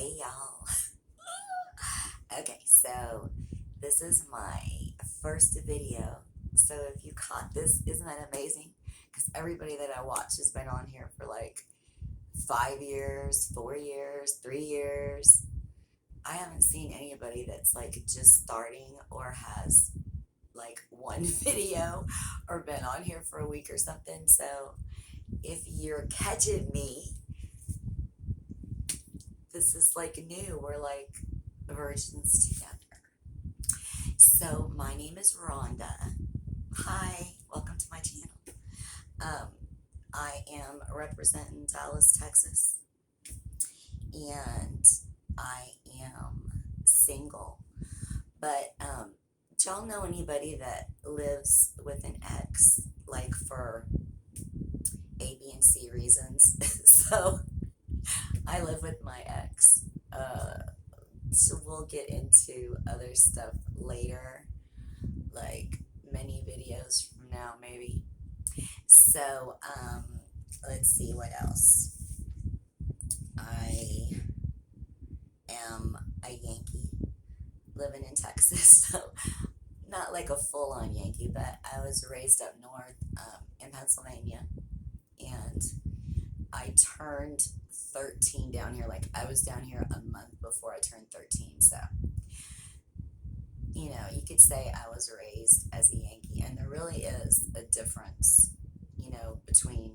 Hey y'all. Okay, so this is my first video. So if you caught this, isn't that amazing? Because everybody that I watch has been on here for like 5 years, 4 years, 3 years. I haven't seen anybody that's like just starting or has like one video or been on here for a week or something. So if you're catching me, this is like new. We're like virgins together. So my name is Rhonda. Hi, welcome to my channel. Um, I am representing Dallas, Texas, and I am single. But do y'all know anybody that lives with an ex, like for A, B, and C reasons? So I live with my ex. So we'll get into other stuff later, like many videos from now, maybe. So, let's see what else. I am a Yankee living in Texas, so not like a full on Yankee, but I was raised up north in Pennsylvania, and I turned 13 down here. Like, I was down here a month before I turned 13, so you could say I was raised as a Yankee, and there really is a difference, between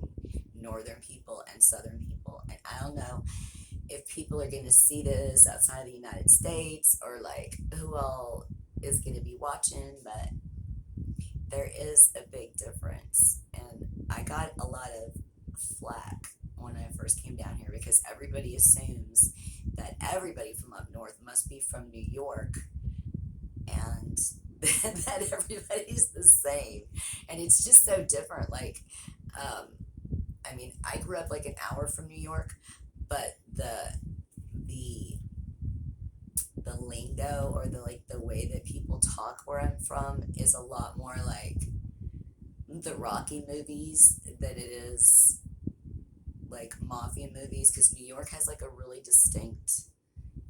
northern people and southern people. And I don't know if people are going to see this outside of the United States or like who all is going to be watching, but there is a big difference. And I got a lot of flack when I first came down here because everybody assumes that everybody from up north must be from New York and that everybody's the same, and it's just so different. Like, I grew up like an hour from New York, but the the lingo or the way that people talk where I'm from is a lot more like the Rocky movies than it is like mafia movies, because New York has like a really distinct,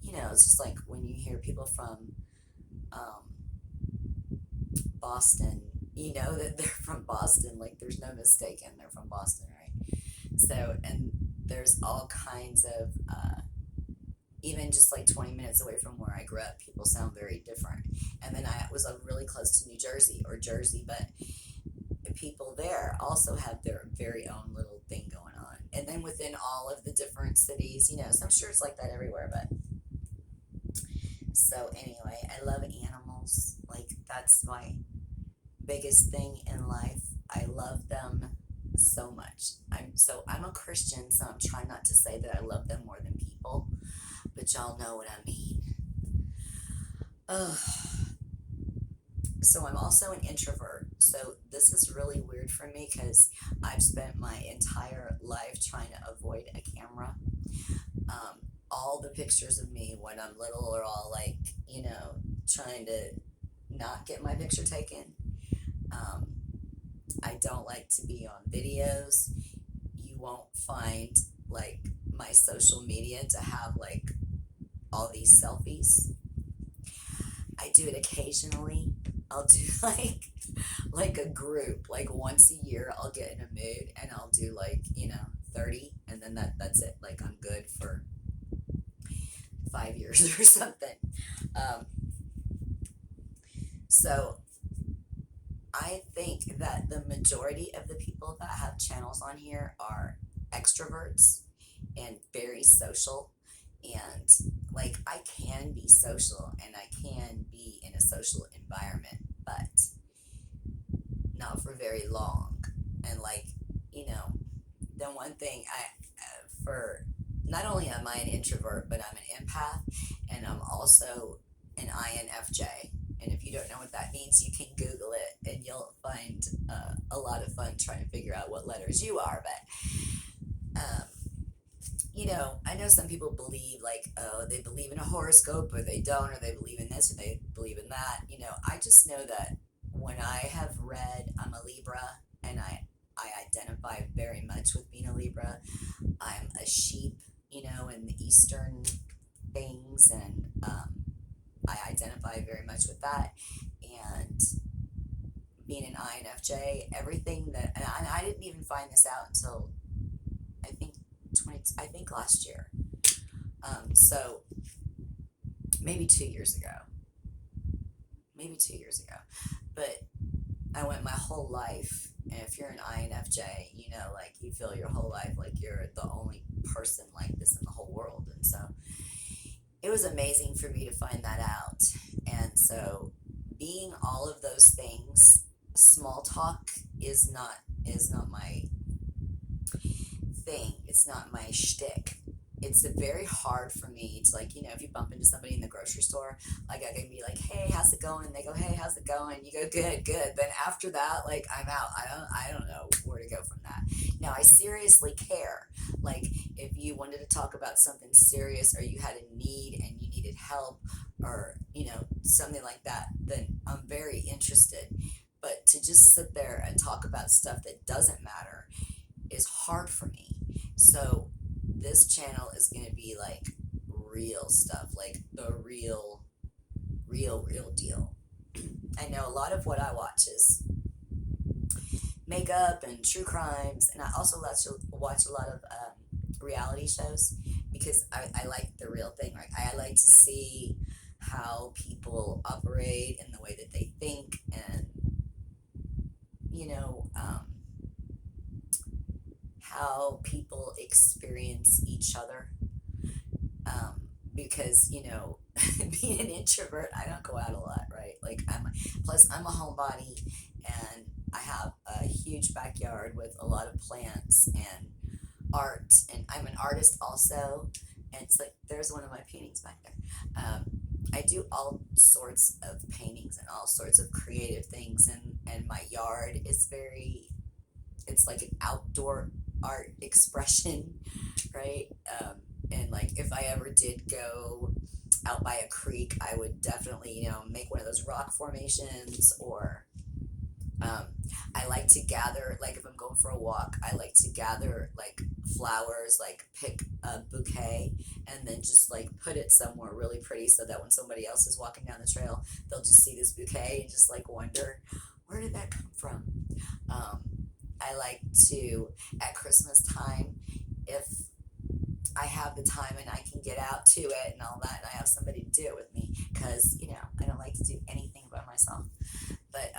it's just like when you hear people from um, Boston, that they're from Boston. Like, there's no mistaking they're from Boston, right? So, and there's all kinds of, even just like 20 minutes away from where I grew up, people sound very different. And then I was really close to New Jersey or Jersey, but the people there also have their very own little thing going on. And then within all of the different cities, so I'm sure it's like that everywhere, but so anyway, I love animals. Like, that's my biggest thing in life. I love them so much. I'm a Christian, so I'm trying not to say that I love them more than people, but y'all know what I mean. Ugh. So I'm also an introvert. So this is really weird for me because I've spent my entire life trying to avoid a camera. All the pictures of me when I'm little are all like, trying to not get my picture taken. I don't like to be on videos. You won't find like my social media to have like all these selfies. I do it occasionally. I'll do like a group, like once a year I'll get in a mood and I'll do like, 30, and then that's it. Like, I'm good for 5 years or something. So I think that the majority of the people that have channels on here are extroverts and very social. And like, I can be social and I can be in a social environment, but not for very long. And like, the one thing for not only am I an introvert, but I'm an empath, and I'm also an INFJ. And if you don't know what that means, you can Google it and you'll find a lot of fun trying to figure out what letters you are. But, I know some people believe like, oh, they believe in a horoscope or they don't, or they believe in this or they believe in that. I just know that when I have read, I'm a Libra, and I identify very much with being a Libra. I'm a sheep, in the Eastern things, and I identify very much with that. And being an INFJ, everything that, and I didn't even find this out until I think I think last year. So maybe 2 years ago, but I went my whole life. And if you're an INFJ, like you feel your whole life like you're the only person like this in the whole world. And so it was amazing for me to find that out. And so being all of those things, small talk is not my thing. It's not my shtick. It's very hard for me to, like, if you bump into somebody in the grocery store, like I can be like, hey, how's it going? And they go, hey, how's it going? You go, good, good. Then after that, like, I'm out. I don't know where to go from that. Now I seriously care. Like if you wanted to talk about something serious, or you had a need and you needed help, or something like that, then I'm very interested. But to just sit there and talk about stuff that doesn't matter is hard for me. So this channel is going to be like real stuff, like the real deal. I know a lot of what I watch is makeup and true crimes, and I also watch a lot of reality shows, because I like the real thing. Like I like to see how people operate and the way that they think, and how people experience each other. Because being an introvert, I don't go out a lot, right? Like I'm a homebody, and I have a huge backyard with a lot of plants and art, and I'm an artist also. And it's like, there's one of my paintings back there. I do all sorts of paintings and all sorts of creative things, and my yard is it's like an outdoor art expression, right? And like if I ever did go out by a creek, I would definitely, make one of those rock formations, or I like to gather, like if I'm going for a walk, I like to gather like flowers, like pick a bouquet and then just like put it somewhere really pretty, so that when somebody else is walking down the trail, they'll just see this bouquet and just like wonder, where did that come from? I like to, at Christmas time, if I have the time and I can get out to it and all that, and I have somebody to do it with me, because I don't like to do anything by myself. But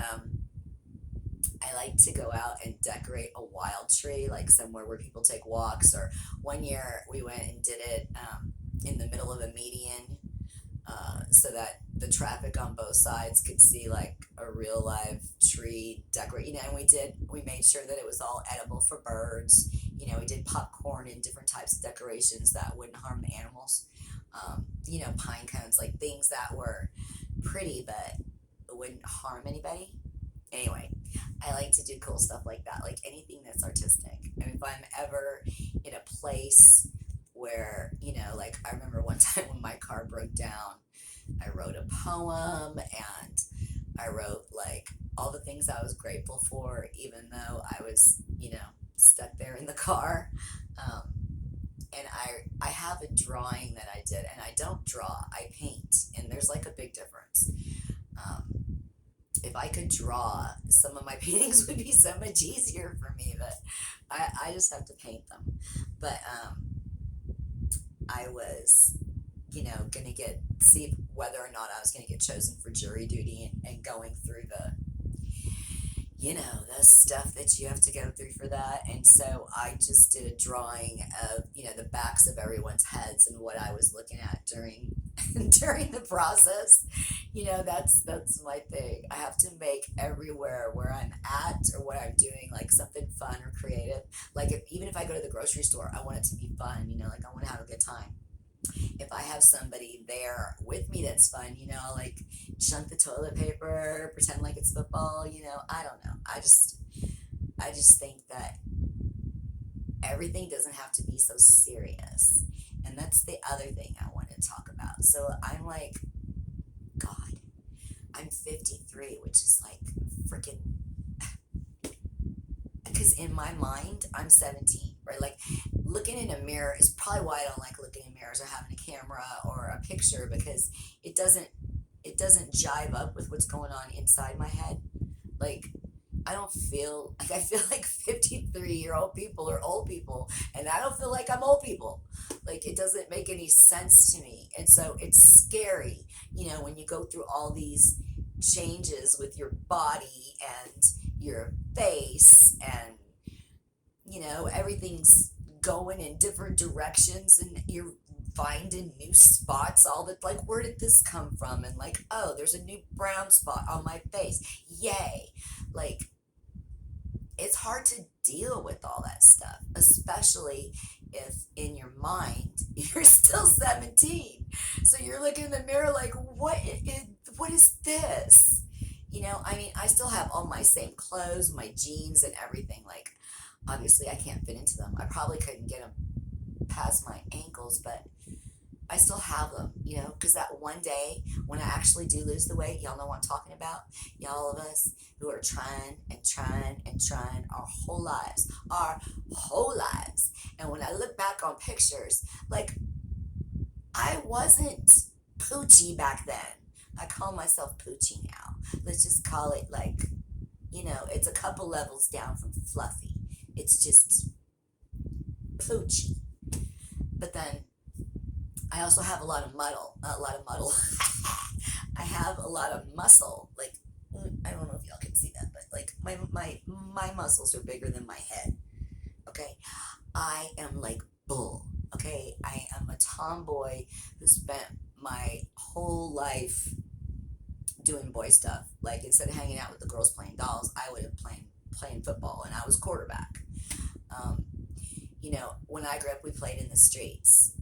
I like to go out and decorate a wild tree, like somewhere where people take walks. Or one year we went and did it in the middle of a median, so that the traffic on both sides could see like a real live tree decorate. And we made sure that it was all edible for birds. We did popcorn and different types of decorations that wouldn't harm the animals. Pine cones, like things that were pretty but wouldn't harm anybody. Anyway, I like to do cool stuff like that, like anything that's artistic. And if I'm ever in a place where, like I remember one time when my car broke down, I wrote a poem, and I wrote like all the things I was grateful for, even though I was, stuck there in the car. And I have a drawing that I did, and I don't draw, I paint, and there's like a big difference. If I could draw, some of my paintings would be so much easier for me, but I just have to paint them. But I was, gonna see whether or not I was gonna get chosen for jury duty, and going through the stuff that you have to go through for that. And so I just did a drawing of, the backs of everyone's heads and what I was looking at during during the process. That's my thing. I have to make everywhere where I'm at or what I'm doing like something fun or creative. Like even if I go to the grocery store, I want it to be fun, like I want to have a good time. If I have somebody there with me that's fun, like chunk the toilet paper, pretend like it's football, I don't know. I just think that everything doesn't have to be so serious. And that's the other thing I want to talk about. So I'm like, God, I'm 53, which is like freaking, because in my mind, I'm 17, right? Like looking in a mirror is probably why I don't like looking in mirrors or having a camera or a picture, because it doesn't jive up with what's going on inside my head. Like, I don't feel like, I feel like 53-year-old people are old people, and I don't feel like I'm old people. Like, it doesn't make any sense to me. And so it's scary, when you go through all these changes with your body and your face, and everything's going in different directions, and you're finding new spots all the, like, where did this come from? And like, oh, there's a new brown spot on my face, yay. Like, it's hard to deal with all that stuff, especially if in your mind you're still 17. So you're looking in the mirror like, what is this? I mean, I still have all my same clothes, my jeans and everything. Like, obviously I can't fit into them. I probably couldn't get them past my ankles, but I still have them, because that one day when I actually do lose the weight, y'all know what I'm talking about. Y'all of us who are trying and trying and trying our whole lives. And when I look back on pictures, like, I wasn't poochy back then. I call myself poochy now. Let's just call it, like, it's a couple levels down from fluffy. It's just poochy. But then I also have a lot of muddle. I have a lot of muscle. Like, I don't know if y'all can see that, but like, my muscles are bigger than my head. Okay, I am like bull. Okay, I am a tomboy who spent my whole life doing boy stuff. Like, instead of hanging out with the girls playing dolls, I would have playing football, and I was quarterback. When I grew up, we played in the streets.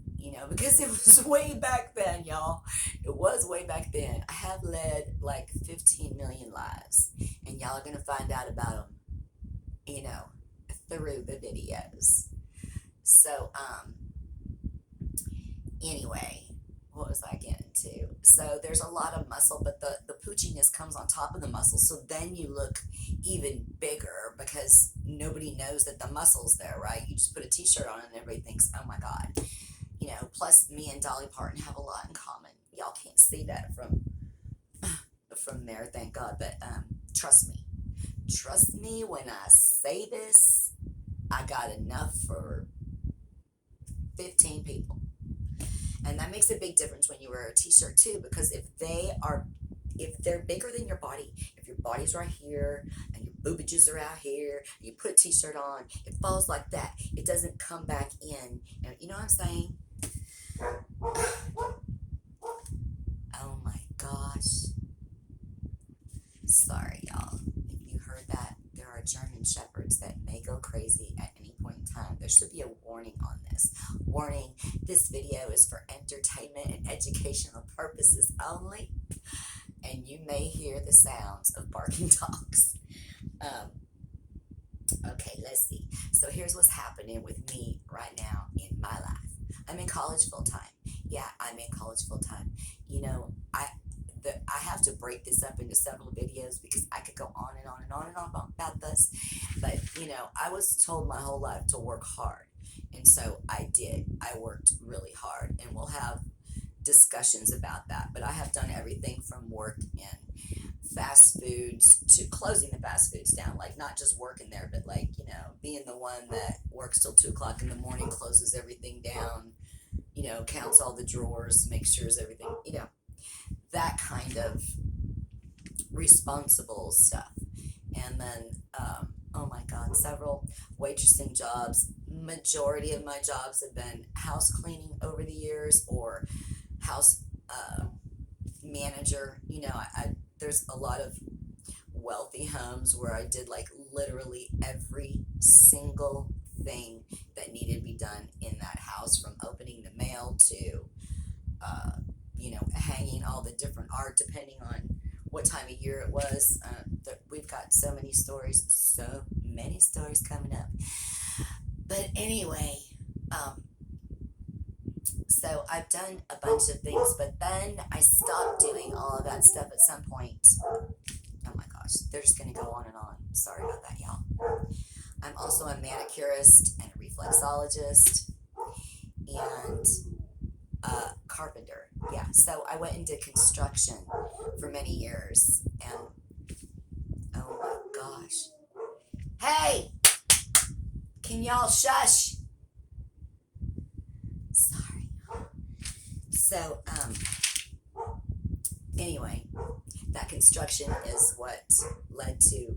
Because it was way back then, y'all. It was way back then. I have led like 15 million lives, and y'all are gonna find out about them, through the videos. So, anyway, what was I getting to? So there's a lot of muscle, but the poochiness comes on top of the muscle. So then you look even bigger because nobody knows that the muscle's there, right? You just put a t-shirt on and everybody thinks, oh my God. Plus me and Dolly Parton have a lot in common. Y'all can't see that from there, thank God. But trust me when I say this, I got enough for 15 people. And that makes a big difference when you wear a t-shirt too, because if they're bigger than your body, if your body's right here and your boobages are out here, and you put a t-shirt on, it falls like that. It doesn't come back in. And you know what I'm saying? Oh my gosh. Sorry, y'all. If you heard that, there are German shepherds that may go crazy at any point in time. There should be a warning on this. Warning, this video is for entertainment and educational purposes only, and you may hear the sounds of barking dogs. Okay, let's see. So here's what's happening with me right now in my life. I'm in college full time. Yeah, I'm in college full time. I have to break this up into several videos because I could go on and on and on and on about this. But, I was told my whole life to work hard. And so I did. I worked really hard. And we'll have discussions about that. But I have done everything from work in fast foods to closing the fast foods down. Like, not just working there, but like, being the one that works till 2 o'clock in the morning, closes everything down, counts all the drawers, makes sure everything, that kind of responsible stuff. And then, oh my God, several waitressing jobs. Majority of my jobs have been house cleaning over the years, or house manager. There's a lot of wealthy homes where I did like literally every single thing that needed to be done in that house, from opening the mail to hanging all the different art depending on what time of year it was. We've got so many stories coming up. But anyway, so I've done a bunch of things, but then I stopped doing all of that stuff at some point. Oh my gosh, they're just going to go on and on. Sorry about that, y'all. I'm also a manicurist and a reflexologist, and a carpenter. Yeah, so I went into construction for many years, and oh my gosh. Hey, can y'all shush? Sorry. So, anyway, that construction is what led to,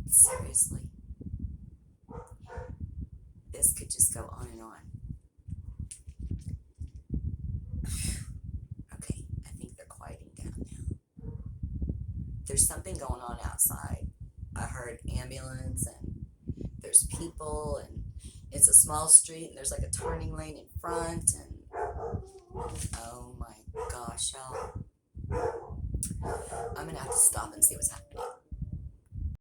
seriously, this could just go on and on. Okay, I think they're quieting down now. There's something going on outside. I heard ambulance, and there's people, and it's a small street, and there's like a turning lane in front, and oh my gosh, y'all. I'm gonna have to stop and see what's happening.